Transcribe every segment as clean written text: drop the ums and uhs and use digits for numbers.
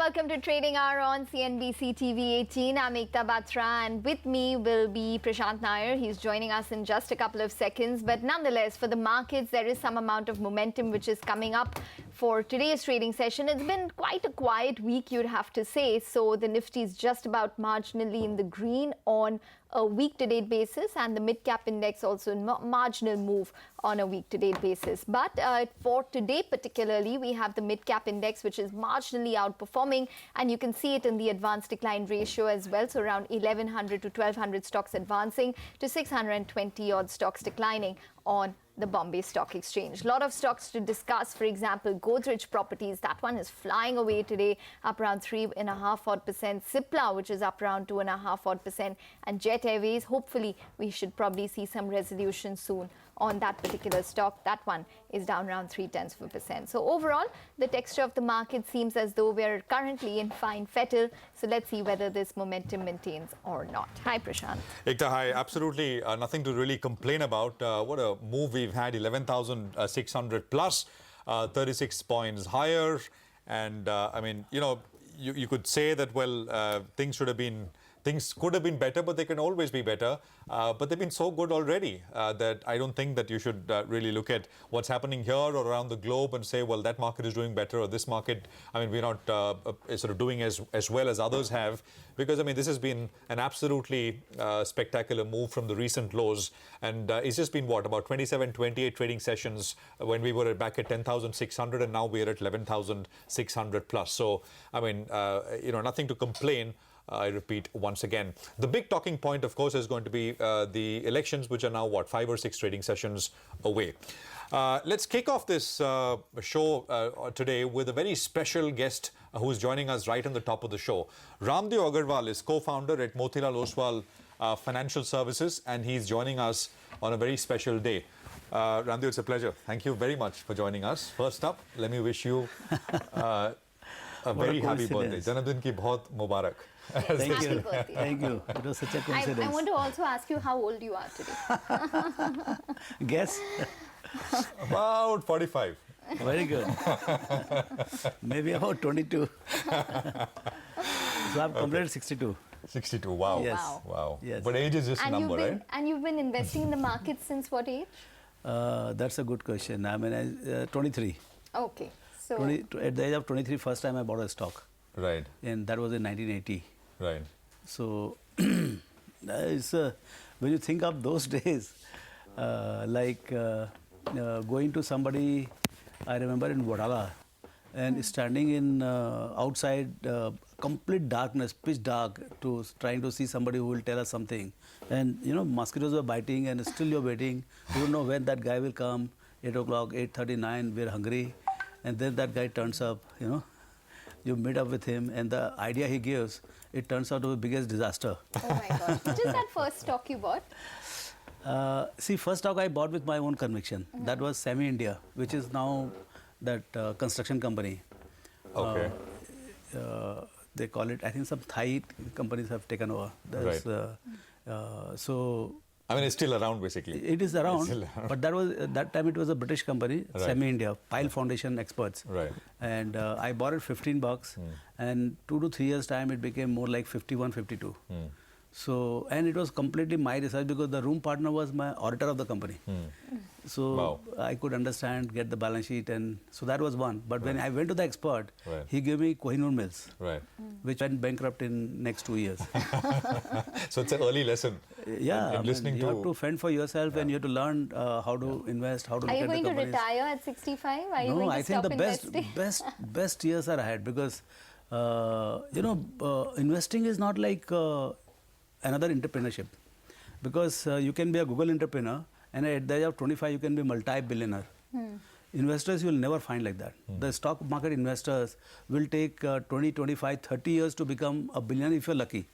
welcome to Trading Hour on CNBC-TV18. I'm Ekta Batra, and with me will be Prashant Nair. He's joining us in just a couple of seconds. But nonetheless, for the markets, there is some amount of momentum which is coming up for today's trading session. It's been quite a quiet week, you'd have to say. So the Nifty is just about marginally in the green on a week-to-date basis, and the mid-cap index also in marginal move on a week-to-date basis. But for today particularly, we have the mid-cap index, which is marginally outperforming, and you can see it in the advanced decline ratio as well. So around 1,100 to 1,200 stocks advancing to 620 odd stocks declining on the Bombay Stock Exchange. A lot of stocks to discuss. For example, Godrej Properties, that one is flying away today, up around 3.5%. Cipla, which is up around 2.5%, and Jet Airways. Hopefully, we should probably see some resolution soon on that particular stock. That one is down around 0.3%. So overall, the texture of the market seems as though we're currently in fine fettle. So let's see whether this momentum maintains or not. Hi, Prashant. Ekta, hi. Absolutely nothing to really complain about. What a move we've had, 11,600 plus, 36 points higher. And I mean, you could say that, well, things could have been better, but they can always be better. But they've been so good already that I don't think that you should really look at what's happening here or around the globe and say, well, that market is doing better, or this market, I mean, we're not sort of doing as well as others have. Because, I mean, this has been an absolutely spectacular move from the recent lows. And it's just been, what, about 27, 28 trading sessions when we were back at 10,600, and now we're at 11,600 plus. So, I mean, nothing to complain. I repeat once again. The big talking point, of course, is going to be the elections, which are now, what, 5 or 6 trading sessions away. Let's kick off this show today with a very special guest who's joining us right on the top of the show. Ram Agarwal is co-founder at Motilal Ostwal Financial Services, and he's joining us on a very special day. Ramdev, it's a pleasure. Thank you very much for joining us. First up, let me wish you a very happy birthday. Janamdin ki bahut mubarak. Thank you. Thank you. It was such a coincidence. I want to also ask you how old you are today. Guess? About 45. Very good. Maybe about 22. So I've completed 62. 62, wow. Yes. Wow. Yes. But age is just a number, right? And you've been investing in the market since what age? That's a good question. I mean, 23. Okay. So at the age of 23, first time I bought a stock. Right. And that was in 1980. Right. So it's, when you think of those days, going to somebody, I remember in Wadala, and standing in outside complete darkness, pitch dark, trying to see somebody who will tell us something. And mosquitoes were biting, and still you're waiting. You don't know when that guy will come. 8 o'clock, 8:39, we're hungry. And then that guy turns up, you meet up with him, and the idea he gives, it turns out to be the biggest disaster. Oh my God. Which is that first stock you bought? See, first stock I bought with my own conviction. That was Semi India, which is now that construction company. Okay. They call it, I think some Thai companies have taken over. So I mean, it's still around, basically. it is around, but that time it was a British company, Right. Semi India, Pile Foundation experts. Right. And I bought it $15, and 2 to 3 years time it became more like 51, 52. So, and it was completely my research because the room partner was my auditor of the company. So Wow. I could understand, get the balance sheet, and so that was one. But when I went to the expert, Right. he gave me Kohinoor Mills, Right. which went bankrupt in next 2 years. So it's an early lesson. Yeah, in listening you have to fend for yourself, and you have to learn how to invest, how to Are look you at going the to companies. retire at 65? Are you No, going to I think stop the investing? best years are ahead because investing is not like another entrepreneurship, because you can be a Google entrepreneur and at the age of 25 you can be multi-billionaire. Investors you will never find like that. The stock market investors will take 20, 25, 30 years to become a billionaire if you're lucky.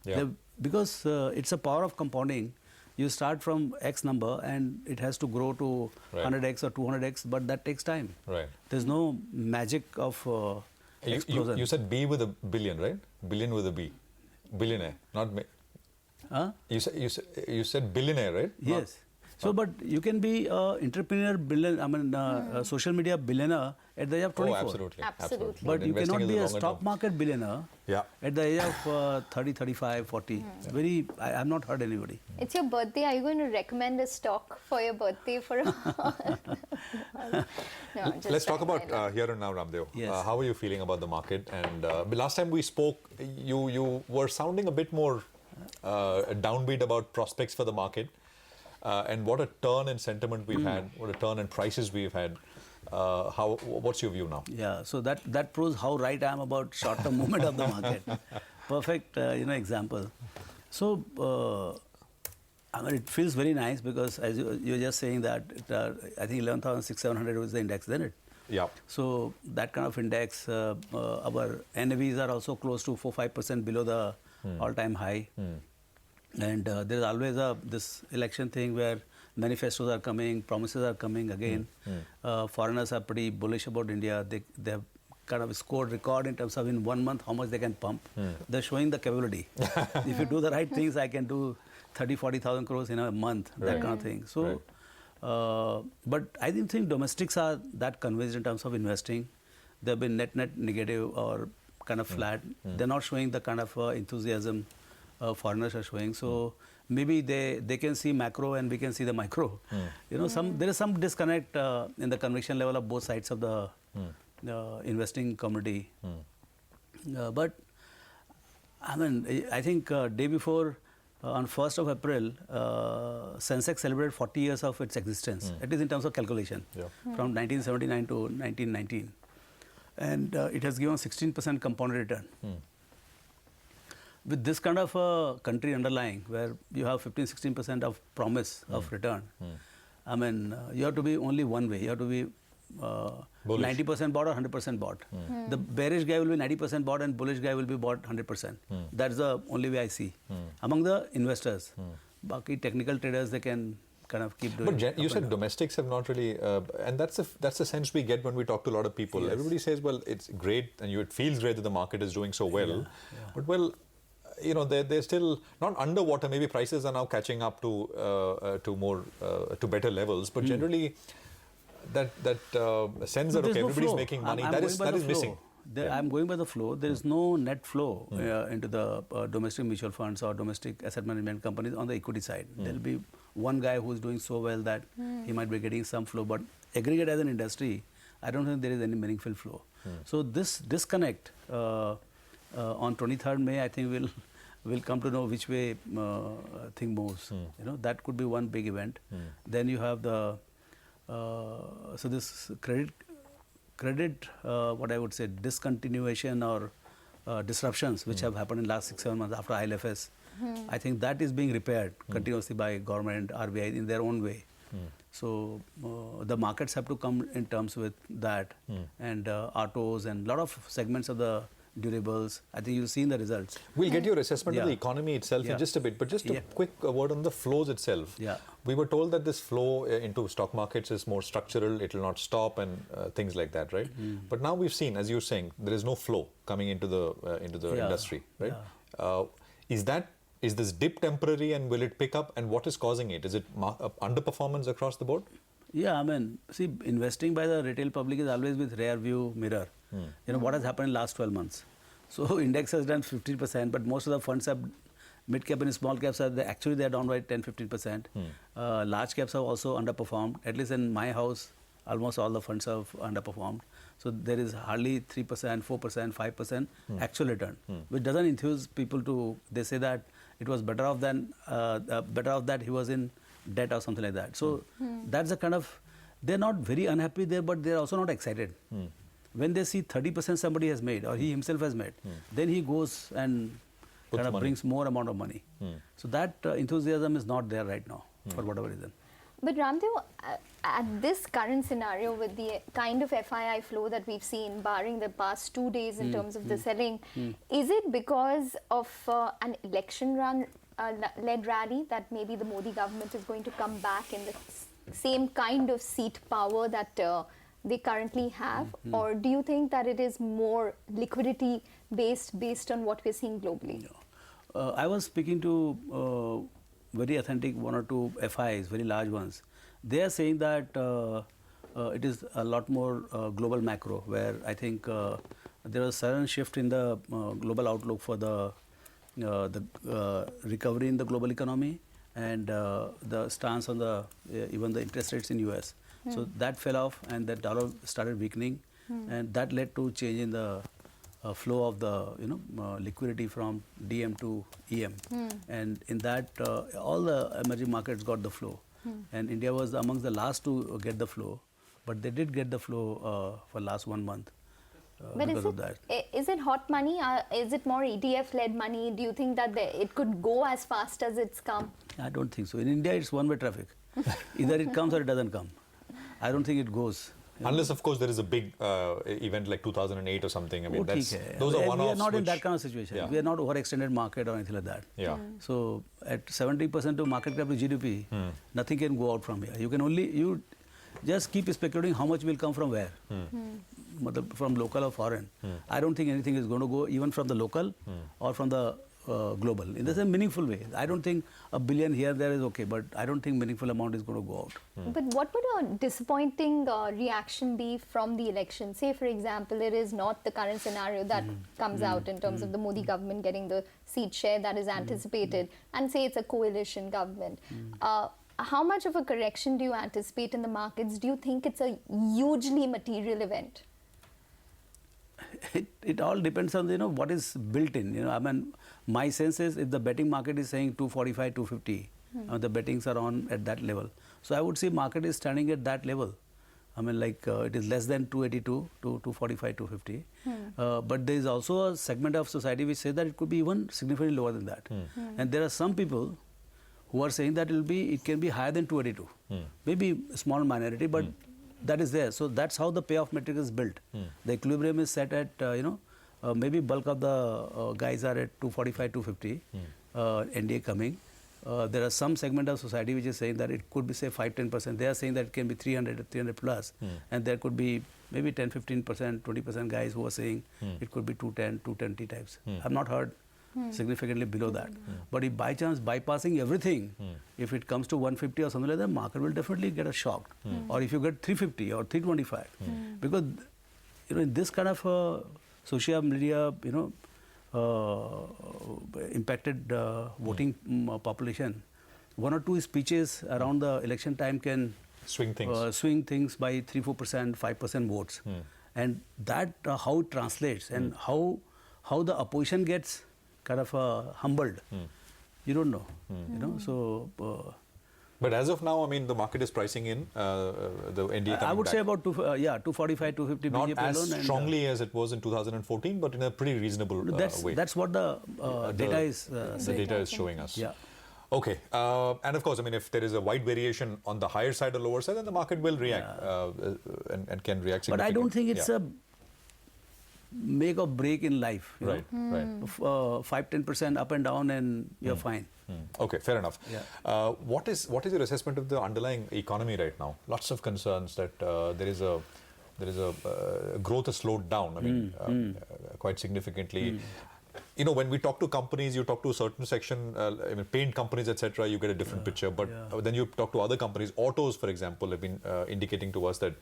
Yeah. Because it's a power of compounding. You start from X number and it has to grow to Right. 100x or 200x, but that takes time. Right. There's no magic of explosion. You said B with a billion, right? Billion with a B. Billionaire, not... Huh? You said billionaire, right? Yes. So, but you can be entrepreneur social media billionaire at the age of 24. Oh, absolutely. Absolutely. But you investing cannot is be a longer stock term. market billionaire Yeah. at the age of 30, 35, 40. Very, I have not heard anybody. It's your birthday. Are you going to recommend a stock for your birthday for a no, just Let's talk about recommend. here and now, Ramdev. Yes. How are you feeling about the market? And last time we spoke, you were sounding a bit more downbeat about prospects for the market. And what a turn in sentiment we've had, what a turn in prices we've had. What's your view now? Yeah, so that proves how right I am about short-term movement of the market. Perfect, example. So, I mean, it feels very nice because as you're just saying that I think 11,600 was the index, isn't it? Yeah. So that kind of index, our NAVs are also close to 4-5% below the all-time high. And there is always this election thing where manifestos are coming, promises are coming again. Foreigners are pretty bullish about India. They have kind of scored record in terms of in 1 month how much they can pump. They're showing the capability. If you do the right things, I can do 30,000-40,000 crores in a month, that kind of thing. So, but I didn't think domestics are that convinced in terms of investing. They've been net negative or kind of flat. They're not showing the kind of enthusiasm foreigners are showing. So maybe they can see macro and we can see the micro. There is some disconnect in the conviction level of both sides of the investing community. But I mean, I think day before on 1st of April, Sensex celebrated 40 years of its existence. At least in terms of calculation, from 1979 to 1919, and it has given 16% compounded return. With this kind of a country underlying, where you have 15-16% of promise of return, I mean, you have to be only one way. You have to be 90% bought or 100% bought. The bearish guy will be 90% bought and bullish guy will be bought 100%. That's the only way I see. Among the investors, Baki technical traders, they can kind of keep doing. But you said domestics have not really, and that's the sense we get when we talk to a lot of people. Yes. Everybody says, well, it's great and it feels great that the market is doing so well. But well, they're still not underwater. Maybe prices are now catching up to better levels. But generally, that sense that okay, everybody's making money, that is missing. I'm going by the flow. There is no net flow into the domestic mutual funds or domestic asset management companies on the equity side. There will be one guy who is doing so well that he might be getting some flow. But aggregate as an industry, I don't think there is any meaningful flow. So this disconnect on 23rd May, I think we'll come to know which way thing moves. That could be one big event. Then you have the so this credit what I would say discontinuation or disruptions which have happened in last 6-7 months after ILFS. I think that is being repaired continuously by government, RBI in their own way. So the markets have to come in terms with that, and autos and a lot of segments of the durables. I think you've seen the results. We'll get your assessment of the economy itself in just a bit, but just a quick word on the flows itself. We were told that this flow into stock markets is more structural, it will not stop and things like that, right? But now we've seen, as you're saying, there is no flow coming into the industry, right? Is this dip temporary and will it pick up, and what is causing it? Is it underperformance across the board? Yeah, I mean, see, investing by the retail public is always with rear view mirror. What has happened in last 12 months. So index has done 50%, but most of the funds have mid cap and small caps are actually they're down by 10-15%. Large caps have also underperformed. At least in my house, almost all the funds have underperformed. So there is hardly 3%, 4%, 5% actual return, which doesn't enthuse people to. They say that it was better off that he was in debt or something like that. So that's the kind of, they're not very unhappy there, but they're also not excited. When they see 30% somebody has made or he himself has made, then he goes and kind of brings more amount of money. So that enthusiasm is not there right now for whatever reason. But Ramdev, at this current scenario with the kind of FII flow that we've seen, barring the past 2 days in terms of the selling, is it because of an election-led rally that maybe the Modi government is going to come back in the same kind of seat power that they currently have? Or do you think that it is more liquidity based on what we're seeing globally? I was speaking to very authentic one or two FIs, very large ones, they are saying that it is a lot more global macro, where I think there was a sudden shift in the global outlook for the recovery in the global economy, and the stance on the even the interest rates in US. So that fell off, and the dollar started weakening, and that led to change in the flow of the liquidity from DM to EM, and in that all the emerging markets got the flow, and India was amongst the last to get the flow, but they did get the flow for last 1 month. But Because of that. is it hot money? Is it more ETF-led money? Do you think that it could go as fast as it's come? I don't think so. In India, it's one-way traffic. Either it comes or it doesn't come. I don't think it goes. Unless, of course, there is a big event like 2008 or something. I mean, those are one-offs. We are not in that kind of situation. Yeah. We are not overextended market or anything like that. Yeah. So at 70% of market cap to GDP, nothing can go out from here. You just keep speculating how much will come from where. From local or foreign. I don't think anything is going to go even from the local or from the global in the same meaningful way. I don't think a billion here there is okay, but I don't think meaningful amount is going to go out. But what would a disappointing reaction be from the election? Say, for example, it is not the current scenario that comes out in terms of the Modi government getting the seat share that is anticipated, and say it's a coalition government. How much of a correction do you anticipate in the markets? Do you think it's a hugely material event? It all depends on what is built in. I mean, my sense is if the betting market is saying 245, 250, the bettings are on at that level. So I would say market is standing at that level. I mean, like it is less than 282 to 245, 250. But there is also a segment of society which says that it could be even significantly lower than that. And there are some people who are saying that it can be higher than 282. Maybe a small minority, but that is there. So that's how the payoff metric is built. The equilibrium is set at, maybe bulk of the guys are at 245, 250, NDA coming. There are some segment of society which is saying that it could be say 5-10%. They are saying that it can be 300 plus. And there could be maybe 10-15%, 20% guys who are saying it could be 210, 220 types. I've not heard significantly below that. But if by chance bypassing everything, if it comes to 150 or something like that, market will definitely get a shock. Or if you get 350 or 325, because in this kind of social media, impacted voting population, 1 or 2 speeches around the election time can swing things by 3-4%, 5% votes, and that how it translates and how the opposition gets kind of humbled. You don't know, So, but as of now, I mean, the market is pricing in the NDA. I would say about 245, 250. Not BJP as alone, strongly as it was in 2014, but in a pretty reasonable way. That's what the data is the saying. data is showing us. Yeah. Okay, and of course, I mean, if there is a wide variation on the higher side or lower side, then the market will react and can react significantly. But I don't think it's a make or break in life. Right. 5-10% up and down, and you're fine. Okay, fair enough. Yeah. What is your assessment of the underlying economy right now? Lots of concerns that there is a growth has slowed down. I mean, quite significantly. When we talk to companies, you talk to a certain section, paint companies, etc., you get a different picture. But then you talk to other companies, autos, for example, have been indicating to us that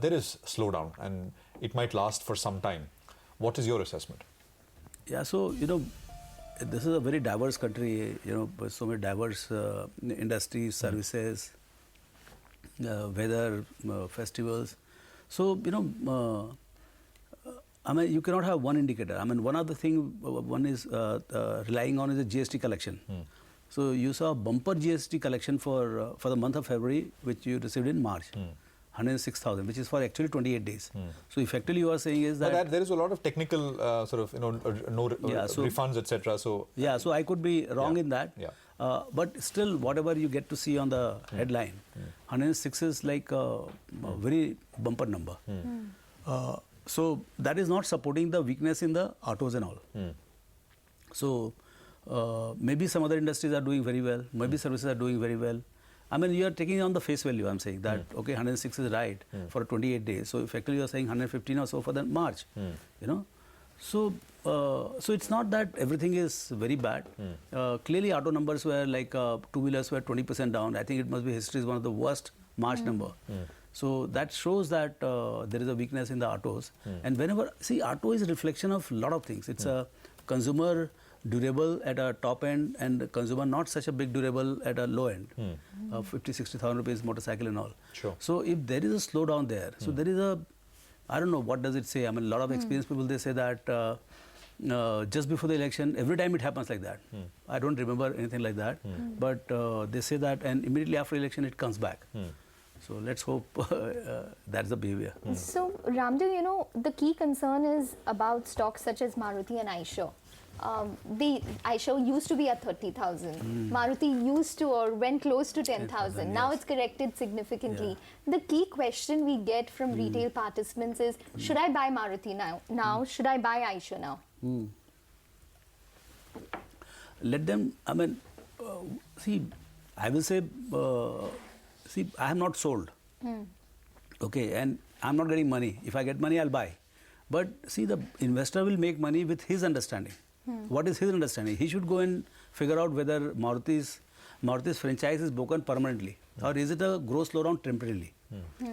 there is slowdown and it might last for some time. What is your assessment? Yeah, so, this is a very diverse country, with so many diverse industries, services, weather, festivals. So, I mean, you cannot have one indicator. I mean, one of the things one is relying on is the GST collection. So you saw bumper GST collection for the month of February, which you received in March, 106,000, which is for actually 28 days. So effectively, you are saying is that there is a lot of technical refunds, etc. So so I could be wrong in that. Yeah. But still, whatever you get to see on the headline, 106 is like a very bumper number. So that is not supporting the weakness in the autos and all. So maybe some other industries are doing very well. Maybe services are doing very well. I mean, you are taking on the face value. I'm saying that okay, 106 is right for 28 days. So effectively, you are saying 115 or so for the March. So, so it's not that everything is very bad. Clearly, auto numbers were like two-wheelers were 20% down. I think it must be history's one of the worst March number. So that shows that there is a weakness in the autos. And whenever, see, auto is a reflection of a lot of things. It's a consumer durable at a top end and consumer not such a big durable at a low end. 50,000-60,000 rupees motorcycle and all. Sure. So if there is a slowdown there, so there is a, I don't know, what does it say? I mean, a lot of experienced people, they say that just before the election, every time it happens like that. I don't remember anything like that. But they say that, and immediately after election, it comes back. So let's hope that's the behavior. So, Ramdev, you know, the key concern is about stocks such as Maruti and Eicher. The Eicher used to be at 30,000. Maruti used to or went close to 10,000. Now it's corrected significantly. The key question we get from retail participants is, should I buy Maruti now? Should I buy Eicher now? Let them, I mean, see, I will say, see, I am not sold. Okay, and I'm not getting money. If I get money, I'll buy. But see, the investor will make money with his understanding. What is his understanding? He should go and figure out whether Maruti's franchise is broken permanently or is it a growth slowdown temporarily.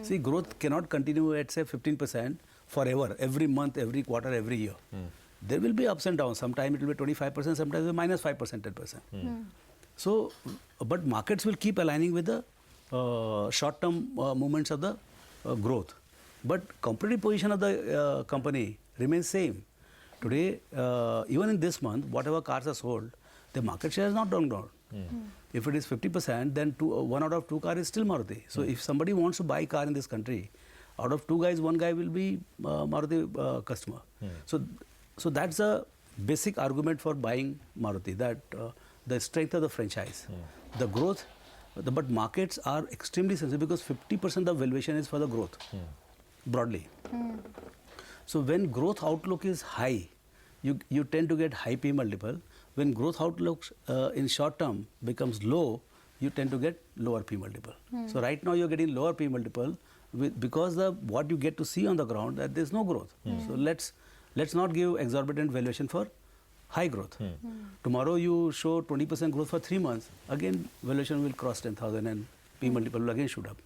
See, growth cannot continue at say 15% forever, every month, every quarter, every year. There will be ups and downs. Sometimes it will be 25%, sometimes it will be minus 5%, 10%. So, but markets will keep aligning with the short-term movements of the growth. But competitive position of the company remains same. Today, even in this month, whatever cars are sold, the market share has not gone down. If it is 50%, then one out of two cars is still Maruti. So if somebody wants to buy a car in this country, out of two guys, one guy will be Maruti customer. So that's a basic argument for buying Maruti, that the strength of the franchise, the growth, but markets are extremely sensitive because 50% of the valuation is for the growth, broadly. So when growth outlook is high, you tend to get high P multiple. When growth outlook in short term becomes low, you tend to get lower P multiple. So right now you're getting lower P multiple because what you get to see on the ground that there's no growth. So let's not give exorbitant valuation for high growth. Tomorrow you show 20% growth for 3 months, again valuation will cross 10,000 and P multiple will again shoot up.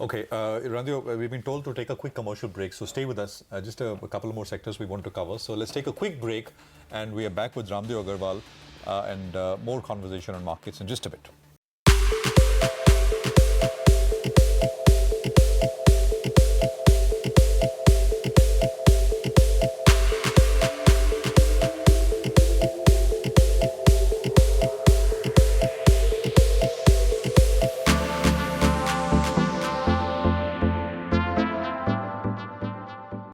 Okay, Ramdev, we've been told to take a quick commercial break, so stay with us. Just a couple more sectors we want to cover. So let's take a quick break and we are back with Ramdev Agarwal and more conversation on markets in just a bit.